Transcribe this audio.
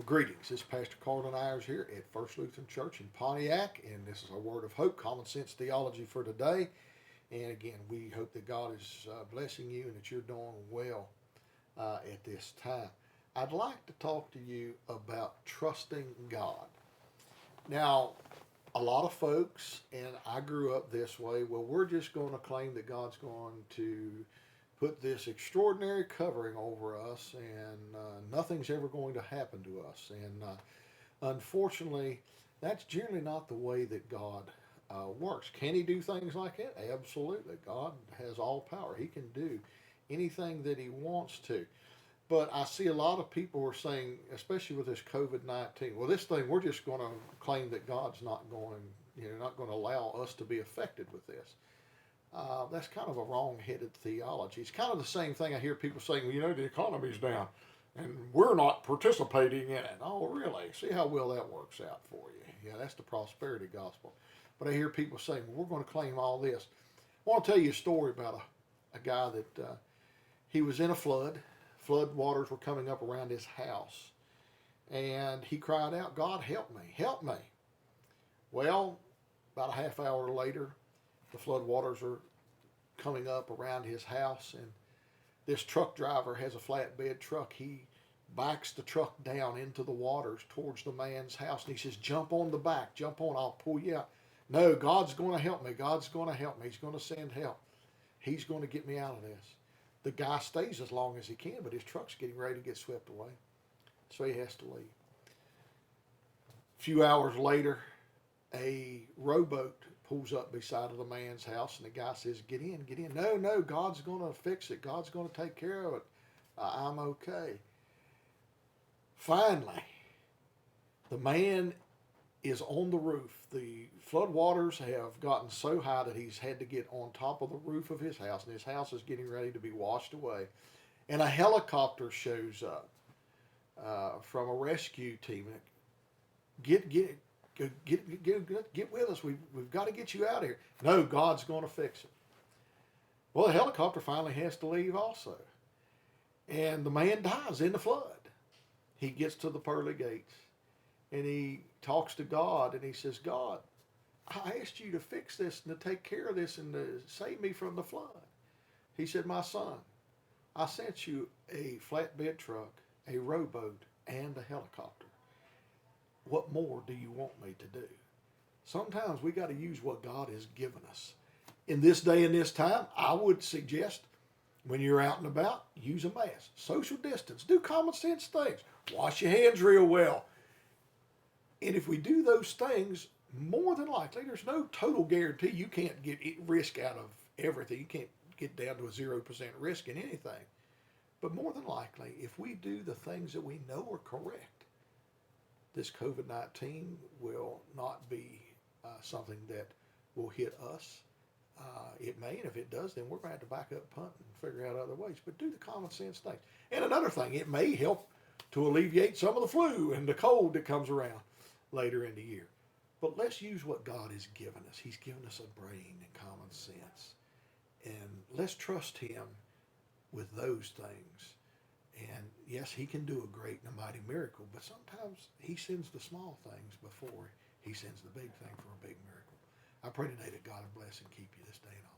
Well, greetings. This is Pastor Carlton Ayers here at First Lutheran Church in Pontiac, and this is our word of hope, common sense theology for today. And again, we hope that God is blessing you and that you're doing well at this time. I'd like to talk to you about trusting God. Now, a lot of folks, and I grew up this way, well, we're just going to claim that God's going to put this extraordinary covering over us and nothing's ever going to happen to us. And unfortunately, that's generally not the way that God works. Can he do things like that? Absolutely. God has all power. He can do anything that he wants to. But I see a lot of people are saying, especially with this COVID-19, well, this thing, we're just going to claim that God's not going to allow us to be affected with this. That's kind of a wrong-headed theology. It's kind of the same thing I hear people saying, well, the economy's down and we're not participating in it. Oh, really? See how well that works out for you. Yeah, that's the prosperity gospel. But I hear people saying, well, we're going to claim all this. I want to tell you a story about a guy that he was in a flood. Flood waters were coming up around his house. And he cried out, God, help me, help me. Well, about a half hour later, the flood waters are coming up around his house, and this truck driver has a flatbed truck. He backs the truck down into the waters towards the man's house, and he says, jump on the back, jump on, I'll pull you out. No, God's going to help me. God's going to help me. He's going to send help. He's going to get me out of this. The guy stays as long as he can, but his truck's getting ready to get swept away, so he has to leave. A few hours later, a rowboat pulls up beside of the man's house, and the guy says, get in, get in. No, God's going to fix it. God's going to take care of it. I'm okay. Finally, the man is on the roof. The floodwaters have gotten so high that he's had to get on top of the roof of his house, and his house is getting ready to be washed away. And a helicopter shows up from a rescue team. Get with us. We've got to get you out of here. No, God's going to fix it. Well, the helicopter finally has to leave also. And the man dies in the flood. He gets to the pearly gates and he talks to God and he says, God, I asked you to fix this and to take care of this and to save me from the flood. He said, my son, I sent you a flatbed truck, a rowboat, and a helicopter. What more do you want me to do? Sometimes we got to use what God has given us. In this day and this time, I would suggest when you're out and about, use a mask. Social distance. Do common sense things. Wash your hands real well. And if we do those things, more than likely, there's no total guarantee. You can't get risk out of everything. You can't get down to a 0% risk in anything. But more than likely, if we do the things that we know are correct, this COVID-19 will not be something that will hit us. It may, and if it does, then we're going to have to back up, punt, and figure out other ways. But do the common sense things. And another thing, it may help to alleviate some of the flu and the cold that comes around later in the year. But let's use what God has given us. He's given us a brain and common sense. And let's trust him with those things. And yes, he can do a great and a mighty miracle, but sometimes he sends the small things before he sends the big thing for a big miracle. I pray today that God will bless and keep you this day and all.